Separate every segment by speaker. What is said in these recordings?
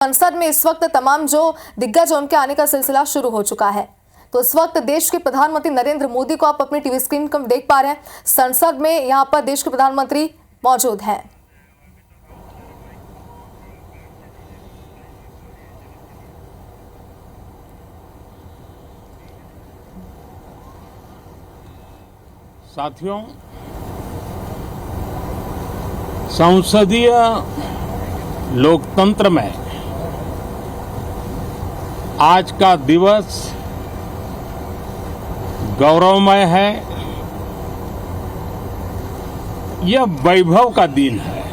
Speaker 1: संसद में इस वक्त तमाम जो दिग्गज उनके आने का सिलसिला शुरू हो चुका है। तो इस वक्त देश के प्रधानमंत्री नरेंद्र मोदी को आप अपनी टीवी स्क्रीन पर देख पा रहे हैं। संसद में यहां पर देश के प्रधानमंत्री मौजूद हैं।
Speaker 2: साथियों, संसदीय लोकतंत्र में आज का दिवस गौरवमय है। यह वैभव का दिन है।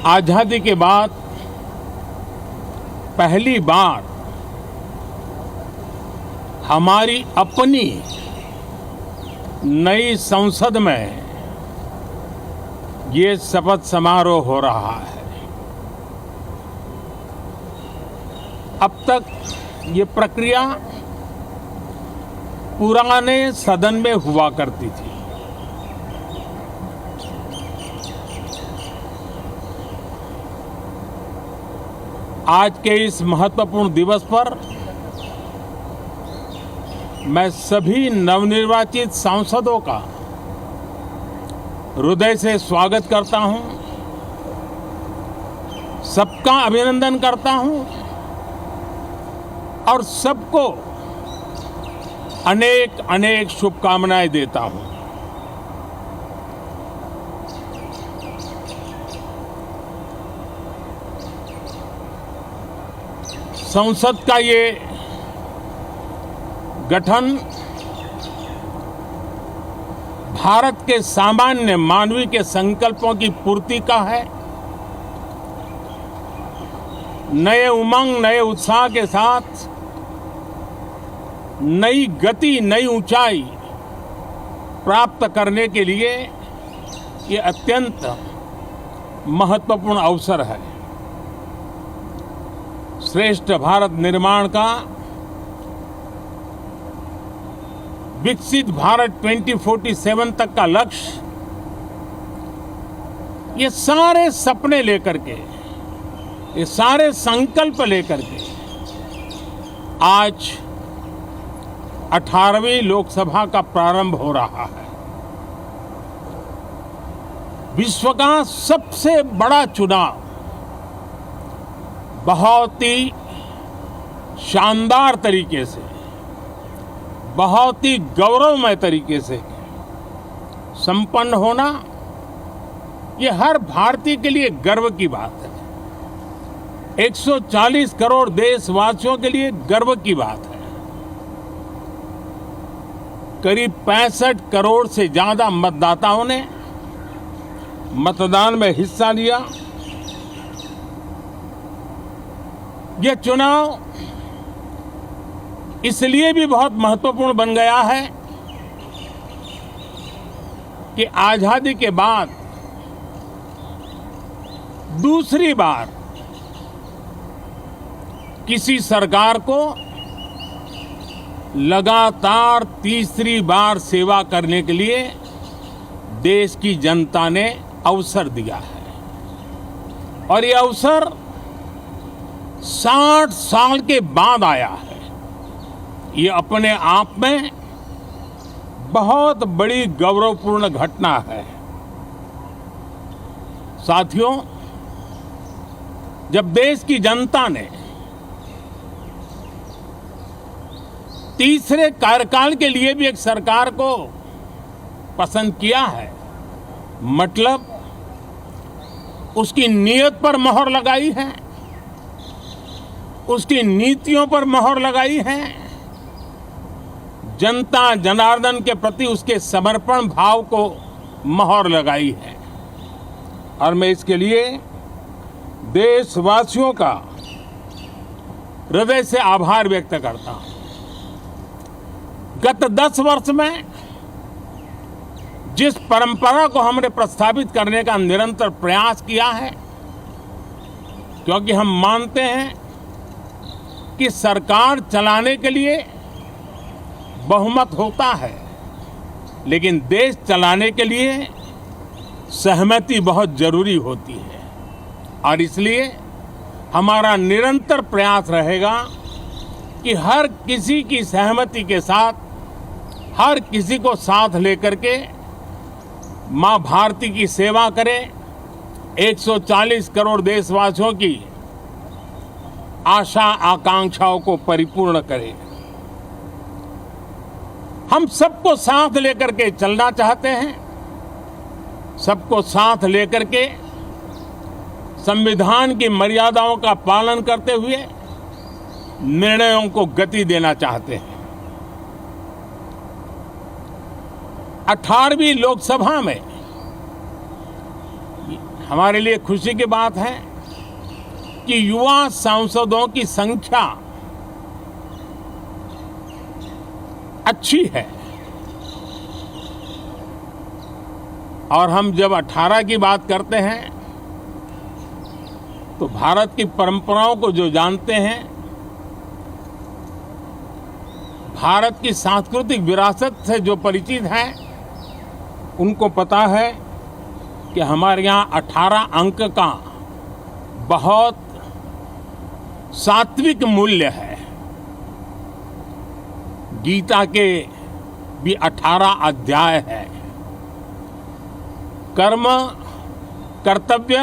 Speaker 2: आजादी के बाद पहली बार हमारी अपनी नई संसद में ये शपथ समारोह हो रहा है। अब तक ये प्रक्रिया पुराने सदन में हुआ करती थी। आज के इस महत्वपूर्ण दिवस पर मैं सभी नवनिर्वाचित सांसदों का हृदय से स्वागत करता हूं, सबका अभिनंदन करता हूं और सबको अनेक अनेक शुभकामनाएं देता हूं। संसद का ये गठन भारत के सामान्य मानवीय के संकल्पों की पूर्ति का है। नए उमंग, नए उत्साह के साथ नई गति, नई ऊंचाई प्राप्त करने के लिए ये अत्यंत महत्वपूर्ण अवसर है। श्रेष्ठ भारत निर्माण का, विकसित भारत 2047 तक का लक्ष्य, ये सारे सपने लेकर के, ये सारे संकल्प लेकर के आज 18वीं लोकसभा का प्रारंभ हो रहा है। विश्व का सबसे बड़ा चुनाव बहुत ही शानदार तरीके से, बहुत ही गौरवमय तरीके से संपन्न होना, ये हर भारतीय के लिए गर्व की बात है। 140 करोड़ देशवासियों के लिए गर्व की बात है। करीब 65 करोड़ से ज्यादा मतदाताओं ने मतदान में हिस्सा लिया। यह चुनाव इसलिए भी बहुत महत्वपूर्ण बन गया है कि आजादी के बाद दूसरी बार किसी सरकार को लगातार तीसरी बार सेवा करने के लिए देश की जनता ने अवसर दिया है। और ये अवसर 60 साल के बाद आया है। ये अपने आप में बहुत बड़ी गौरवपूर्ण घटना है। साथियों, जब देश की जनता ने तीसरे कार्यकाल के लिए भी एक सरकार को पसंद किया है, मतलब उसकी नीयत पर मोहर लगाई है, उसकी नीतियों पर मोहर लगाई है, जनता जनार्दन के प्रति उसके समर्पण भाव को मोहर लगाई है। और मैं इसके लिए देशवासियों का हृदय से आभार व्यक्त करता हूं। गत 10 वर्ष में जिस परंपरा को हमने प्रस्तावित करने का निरंतर प्रयास किया है, क्योंकि हम मानते हैं कि सरकार चलाने के लिए बहुमत होता है, लेकिन देश चलाने के लिए सहमति बहुत जरूरी होती है। और इसलिए हमारा निरंतर प्रयास रहेगा कि हर किसी की सहमति के साथ, हर किसी को साथ लेकर के मां भारती की सेवा करें, 140 करोड़ देशवासियों की आशा आकांक्षाओं को परिपूर्ण करें। हम सबको साथ लेकर के चलना चाहते हैं, सबको साथ लेकर के संविधान की मर्यादाओं का पालन करते हुए निर्णयों को गति देना चाहते हैं। 18वीं लोकसभा में हमारे लिए खुशी की बात है कि युवा सांसदों की संख्या अच्छी है। और हम जब 18 की बात करते हैं तो भारत की परंपराओं को जो जानते हैं, भारत की सांस्कृतिक विरासत से जो परिचित हैं, उनको पता है कि हमारे यहाँ 18 अंक का बहुत सात्विक मूल्य है। गीता के भी 18 अध्याय है। कर्म, कर्तव्य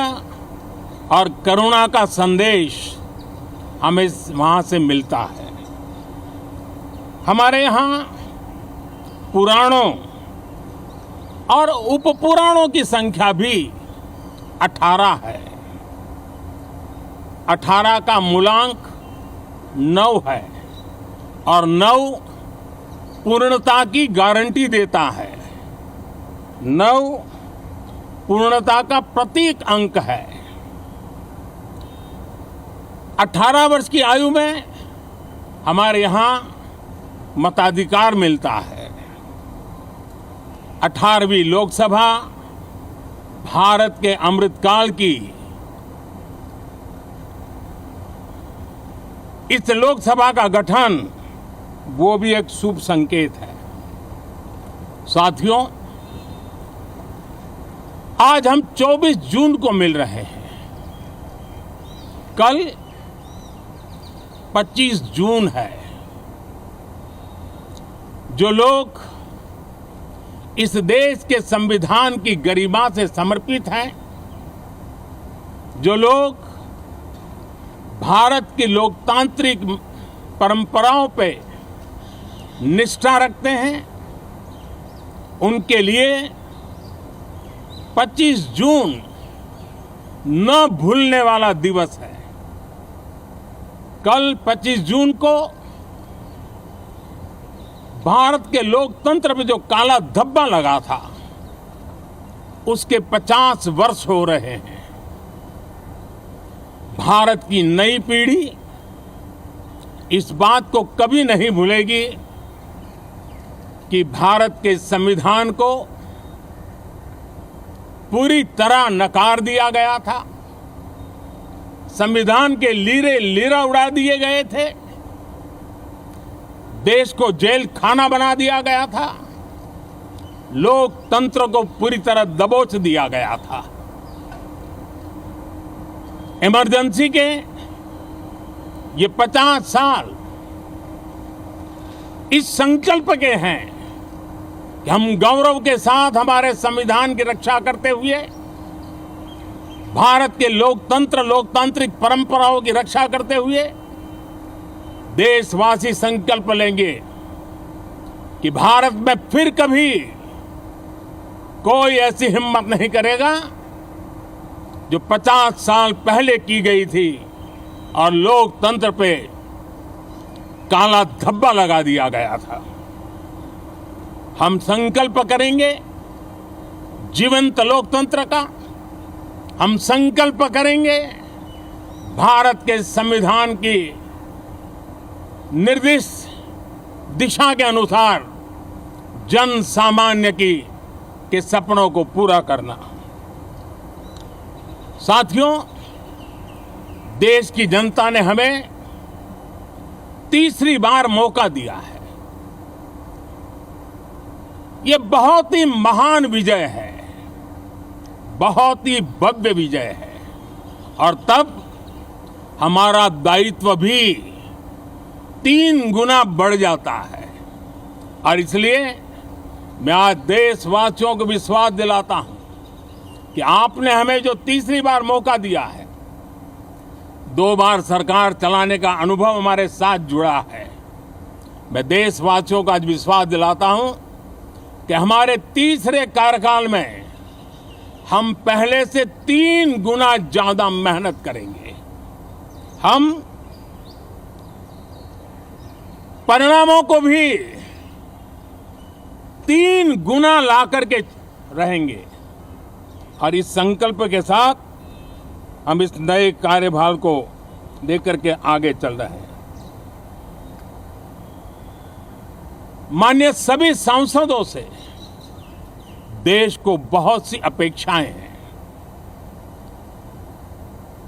Speaker 2: और करुणा का संदेश हमें वहाँ से मिलता है। हमारे यहाँ पुराणों और उपपुराणों की संख्या भी 18 है। 18 का मूलांक 9 है और 9 पूर्णता की गारंटी देता है। 9 पूर्णता का प्रतीक अंक है। 18 वर्ष की आयु में हमारे यहाँ मताधिकार मिलता है। 18वीं लोकसभा भारत के अमृतकाल की इस लोकसभा का गठन वो भी एक शुभ संकेत है। साथियों, आज हम 24 जून को मिल रहे हैं। कल 25 जून है। जो लोग इस देश के संविधान की गरिमा से समर्पित हैं, जो लोग भारत की लोकतांत्रिक परंपराओं पे निष्ठा रखते हैं, उनके लिए 25 जून न भूलने वाला दिवस है। कल 25 जून को भारत के लोकतंत्र में जो काला धब्बा लगा था, उसके 50 वर्ष हो रहे हैं। भारत की नई पीढ़ी इस बात को कभी नहीं भूलेगी कि भारत के संविधान को पूरी तरह नकार दिया गया था। संविधान के लीरे लीरा उड़ा दिए गए थे। देश को जेल खाना बना दिया गया था। लोकतंत्र को पूरी तरह दबोच दिया गया था। इमरजेंसी के ये 50 साल इस संकल्प के हैं कि हम गौरव के साथ हमारे संविधान की रक्षा करते हुए भारत के लोकतंत्र, लोकतांत्रिक परंपराओं की रक्षा करते हुए देशवासी संकल्प लेंगे कि भारत में फिर कभी कोई ऐसी हिम्मत नहीं करेगा जो 50 साल पहले की गई थी और लोकतंत्र पे काला धब्बा लगा दिया गया था। हम संकल्प करेंगे जीवंत लोकतंत्र का। हम संकल्प करेंगे भारत के संविधान की निर्दिष्ट दिशा के अनुसार जन सामान्य के सपनों को पूरा करना। साथियों, देश की जनता ने हमें तीसरी बार मौका दिया है। ये बहुत ही महान विजय है, बहुत ही भव्य विजय है और तब हमारा दायित्व भी 3 गुना बढ़ जाता है। और इसलिए मैं आज देशवासियों को विश्वास दिलाता हूं कि आपने हमें जो तीसरी बार मौका दिया है, 2 बार सरकार चलाने का अनुभव हमारे साथ जुड़ा है। मैं देशवासियों को आज विश्वास दिलाता हूं कि हमारे तीसरे कार्यकाल में हम पहले से 3 गुना ज्यादा मेहनत करेंगे। हम परिणामों को भी 3 गुना ला करके रहेंगे। और इस संकल्प के साथ हम इस नए कार्यभार को लेकर के आगे चल रहे हैं। माननीय सभी सांसदों से देश को बहुत सी अपेक्षाएं हैं।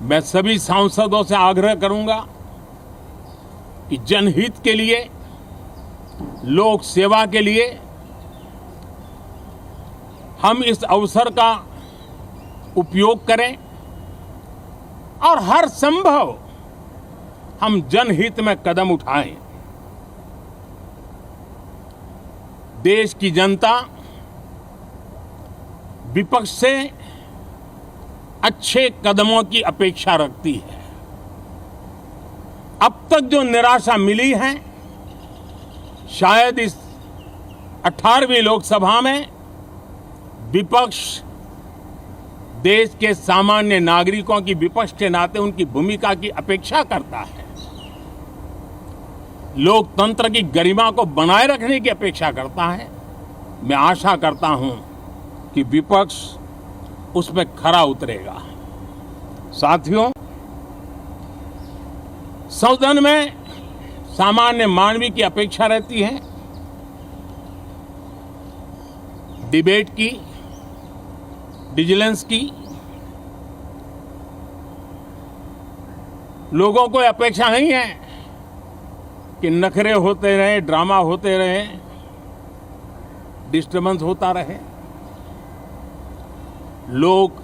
Speaker 2: मैं सभी सांसदों से आग्रह करूंगा कि जनहित के लिए, लोक सेवा के लिए हम इस अवसर का उपयोग करें और हर संभव हम जनहित में कदम उठाएं। देश की जनता विपक्ष से अच्छे कदमों की अपेक्षा रखती है। अब तक जो निराशा मिली है, शायद इस 18वीं लोकसभा में विपक्ष देश के सामान्य नागरिकों की विपक्ष के नाते उनकी भूमिका की अपेक्षा करता है, लोकतंत्र की गरिमा को बनाए रखने की अपेक्षा करता है। मैं आशा करता हूं कि विपक्ष उसमें खरा उतरेगा। साथियों, सदन में सामान्य मानवीय की अपेक्षा रहती है डिबेट की, विजिलेंस की। लोगों को अपेक्षा नहीं है कि नखरे होते रहे, ड्रामा होते रहे, डिस्टर्बेंस होता रहे। लोग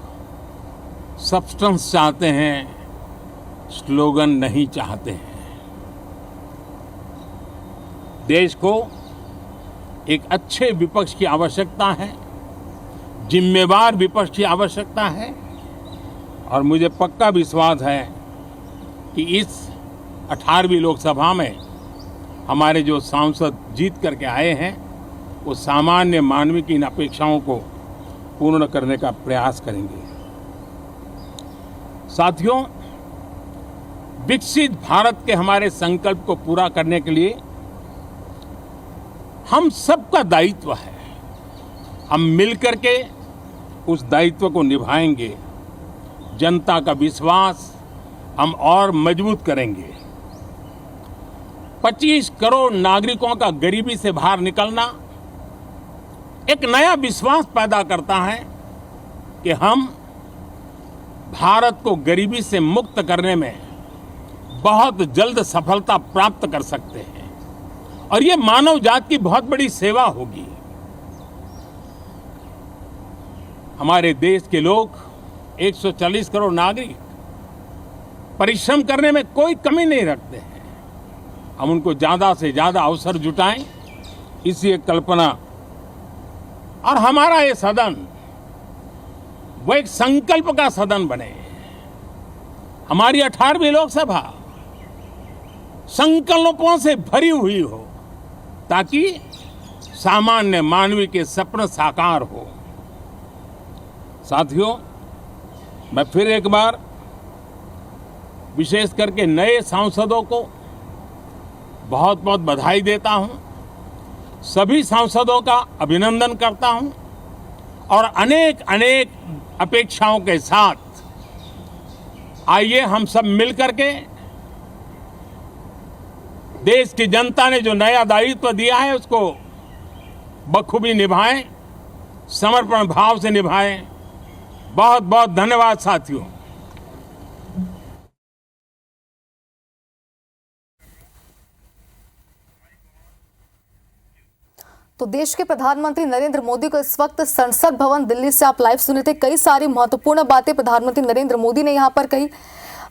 Speaker 2: सब्सटेंस चाहते हैं, स्लोगन नहीं चाहते हैं। देश को एक अच्छे विपक्ष की आवश्यकता है, जिम्मेवार विपक्ष की आवश्यकता है। और मुझे पक्का विश्वास है कि इस 18वीं लोकसभा में हमारे जो सांसद जीत करके आए हैं, वो सामान्य मानवीय की इन अपेक्षाओं को पूर्ण करने का प्रयास करेंगे। साथियों, विकसित भारत के हमारे संकल्प को पूरा करने के लिए हम सबका दायित्व है। हम मिलकर के उस दायित्व को निभाएंगे। जनता का विश्वास हम और मजबूत करेंगे। 25 करोड़ नागरिकों का गरीबी से बाहर निकलना एक नया विश्वास पैदा करता है कि हम भारत को गरीबी से मुक्त करने में बहुत जल्द सफलता प्राप्त कर सकते हैं। और ये मानव जाति की बहुत बड़ी सेवा होगी। हमारे देश के लोग 140 करोड़ नागरिक परिश्रम करने में कोई कमी नहीं रखते हैं। हम उनको ज्यादा से ज्यादा अवसर जुटाएं, इसी एक कल्पना। और हमारा ये सदन वो एक संकल्प का सदन बने। हमारी 18वीं लोकसभा संकल्पों से भरी हुई हो, ताकि सामान्य मानवीय के सपने साकार हो। साथियों, मैं फिर एक बार विशेष करके नए सांसदों को बहुत बहुत बधाई देता हूं। सभी सांसदों का अभिनंदन करता हूं और अनेक अनेक अपेक्षाओं के साथ आइए हम सब मिलकर के देश की जनता ने जो नया दायित्व दिया है उसको बखूबी निभाएं, समर्पण भाव से निभाएं। बहुत बहुत धन्यवाद साथियों।
Speaker 1: तो देश के प्रधानमंत्री नरेंद्र मोदी को इस वक्त संसद भवन दिल्ली से आप लाइव सुने थे। कई सारी महत्वपूर्ण बातें प्रधानमंत्री नरेंद्र मोदी ने यहां पर कही।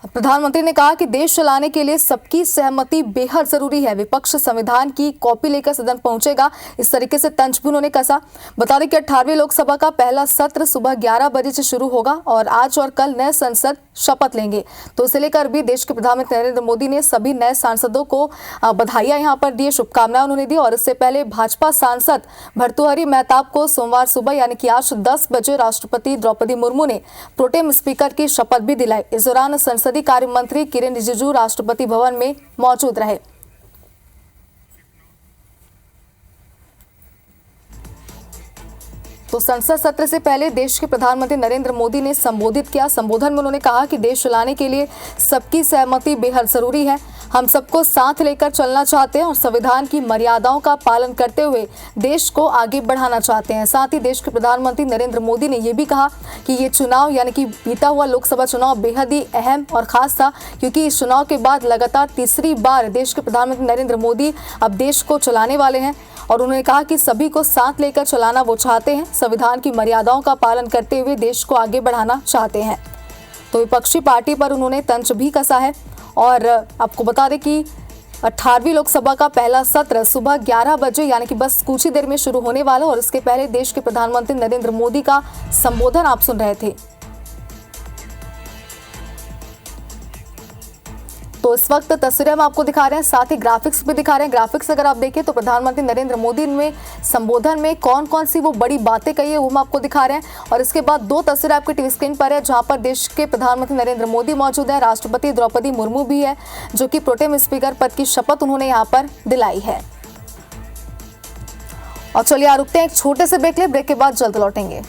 Speaker 1: प्रधानमंत्री ने कहा कि देश चलाने के लिए सबकी सहमति बेहद जरूरी है। विपक्ष संविधान की कॉपी लेकर सदन पहुंचेगा, इस तरीके से तंज भी उन्होंने कसा। बता दें कि 18वीं लोकसभा का पहला सत्र सुबह 11 बजे से शुरू होगा और आज और कल नए सांसद शपथ लेंगे। तो इसे लेकर भी देश के प्रधानमंत्री नरेंद्र मोदी ने सभी नए सांसदों को बधाइयां यहां पर दी, शुभकामनाएं उन्होंने दी। और इससे पहले भाजपा सांसद भर्तृहरि मेहताब को सोमवार सुबह यानी कि आज 10 बजे राष्ट्रपति द्रौपदी मुर्मू ने प्रोटेम स्पीकर की शपथ भी दिलाई। इस दौरान संसदीय कार्य मंत्री किरेन रिजिजू राष्ट्रपति भवन में मौजूद रहे। तो संसद सत्र से पहले देश के प्रधानमंत्री नरेंद्र मोदी ने संबोधित किया। संबोधन में उन्होंने कहा कि देश चलाने के लिए सबकी सहमति बेहद जरूरी है। हम सबको साथ लेकर चलना चाहते हैं और संविधान की मर्यादाओं का पालन करते हुए देश को आगे बढ़ाना चाहते हैं। साथ ही देश के प्रधानमंत्री नरेंद्र मोदी ने यह भी कहा कि ये चुनाव यानी कि बीता हुआ लोकसभा चुनाव बेहद ही अहम और खास था, क्योंकि इस चुनाव के बाद लगातार तीसरी बार देश के प्रधानमंत्री नरेंद्र मोदी अब देश को चलाने वाले हैं। और उन्होंने कहा कि सभी को साथ लेकर चलाना वो चाहते हैं, संविधान की मर्यादाओं का पालन करते हुए देश को आगे बढ़ाना चाहते हैं। तो विपक्षी पार्टी पर उन्होंने तंज भी कसा है। और आपको बता दें कि 18वीं लोकसभा का पहला सत्र सुबह 11 बजे यानी कि बस कुछ ही देर में शुरू होने वाला। और इसके पहले देश के प्रधानमंत्री नरेंद्र मोदी का संबोधन आप सुन रहे थे। तो इस वक्त तस्वीरें हम आपको दिखा रहे हैं, साथ ही ग्राफिक्स भी दिखा रहे हैं। ग्राफिक्स अगर आप देखें तो प्रधानमंत्री नरेंद्र मोदी ने संबोधन में कौन कौन सी वो बड़ी बातें कही है वो हम आपको दिखा रहे हैं। और इसके बाद दो तस्वीरें आपकी टीवी स्क्रीन पर है, जहां पर देश के प्रधानमंत्री नरेंद्र मोदी मौजूद है, राष्ट्रपति द्रौपदी मुर्मू भी है, जो कि प्रोटेम स्पीकर पद की शपथ उन्होंने यहाँ पर दिलाई है। और चलिए रुकते हैं एक छोटे से ब्रेक ले, ब्रेक के बाद जल्द लौटेंगे।